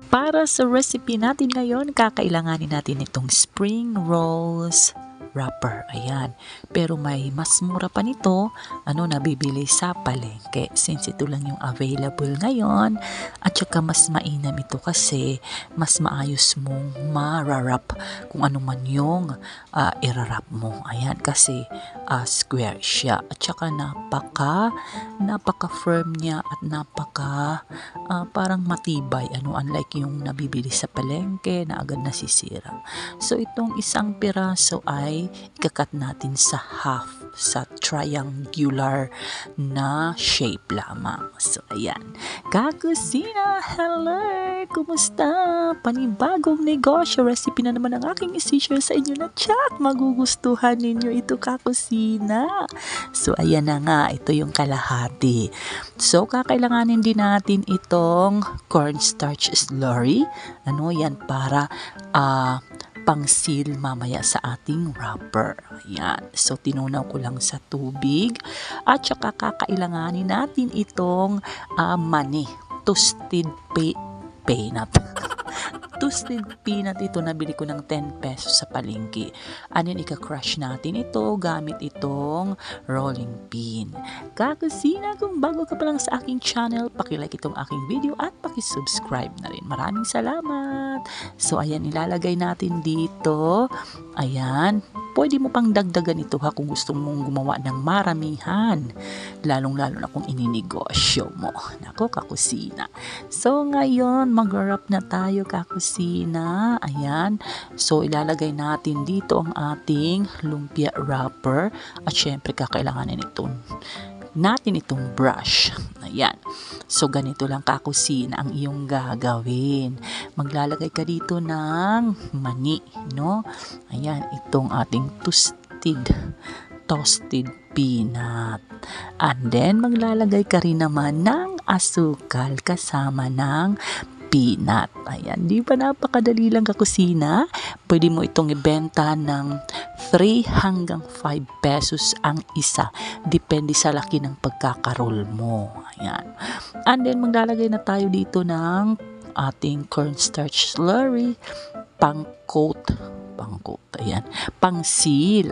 Para sa recipe natin ngayon, kakailanganin natin itong spring rolls wrapper. Ayan. Pero may mas mura pa nito, nabibili sa palengke. Since ito lang yung available ngayon, at saka mas mainam ito kasi mas maayos mong ma-wrap kung ano man yung i-wrap mo. Ayan, kasi square siya. At saka napaka-firm niya at parang matibay. Unlike yung nabibili sa palengke na agad nasisira. So, itong isang piraso ay ikakat natin sa half, sa triangular na shape lamang. So, ayan. Kakusina! Hello! Kumusta? Panibagong negosyo recipe na naman ang aking isi-share sa inyo na chat. Magugustuhan ninyo ito, kakusina. So, ayan na nga. Ito yung kalahati. So, kakailanganin din natin itong cornstarch slurry. Yan para pang-seal mamaya sa ating wrapper. Ayan. So, tinunaw ko lang sa tubig. At saka kakailanganin natin itong mani. Toasted peanut. Toasted peanut ito, nabili ko ng 10 pesos sa palengke. Ika-crush natin ito gamit itong rolling pin. Kakusina, kung bago ka pa lang sa aking channel, pakilike itong aking video at pakisubscribe na rin. Maraming salamat! So, ayan, ilalagay natin dito. Ayan. Pwede mo pang dagdagan ito kung gusto mong gumawa ng maramihan. Lalong-lalo na kung ininegosyo mo. Nako, kakusina. So, ngayon, mag-wrap na tayo, kakusina. Ayan. So, ilalagay natin dito ang ating lumpia wrapper. At syempre, kakailanganin natin itong brush. Ayan. So, ganito lang, kakusina ang iyong gagawin. Maglalagay ka dito ng mani, no? Ayan, itong ating toasted peanut. And then, maglalagay ka rin naman ng asukal kasama ng peanut. Ayan, di ba napakadali lang, kakusina? Pwede mo itong ibenta ng 3 hanggang 5 pesos ang isa. Depende sa laki ng pagkakarol mo. Ayan. And then, maglalagay na tayo dito ng ating cornstarch slurry, pang-coat, ayan, pang-seal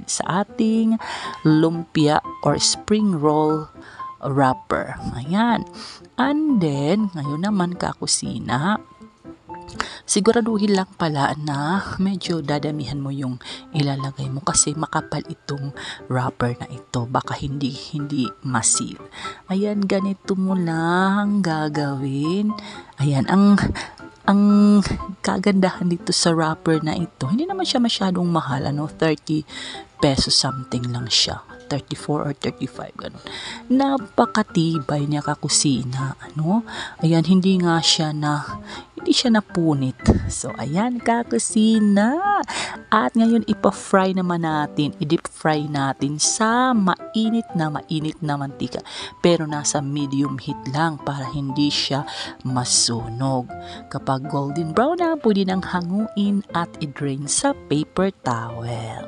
sa ating lumpia or spring roll wrapper. Ayan. And then, ngayon naman, kakusina, siguraduhin lang pala na medyo dadamihan mo yung ilalagay mo kasi makapal itong wrapper na ito. Baka hindi masil. Ayan, ganito mo lang gagawin. Ayan, ang kagandahan dito sa wrapper na ito, hindi naman siya masyadong mahal. 30 pesos something lang siya. 34 or 35, ganun. Napakatibay niya, kakusina. Ayan, hindi siya napunit. So, ayan, kakusina. At ngayon, ipa-fry naman natin. I-deep fry natin sa mainit na mantika. Pero nasa medium heat lang para hindi siya masunog. Kapag golden brown na, pwede nang hanguin at i-drain sa paper towel.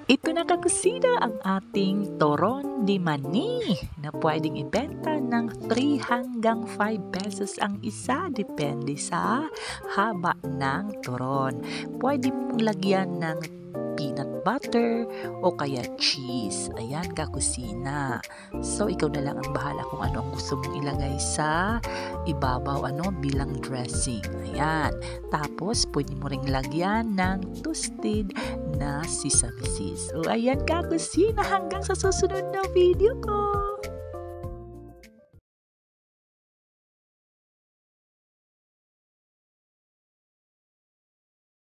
Ito na, kakusina, ang ating toron de mani na pwedeng ibenta ng 3 hanggang 5 pesos ang isa. Depende sa haba ng toron. Pwede mong lagyan ng peanut butter o kaya cheese. Ayan, kakusina. So, ikaw na lang ang bahala kung ano ang gusto mong ilagay sa ibabaw, bilang dressing. Ayan. Tapos, pwede mo ring lagyan ng toasted na sesame seeds. So, ayan, kakusina, hanggang sa susunod na video ko.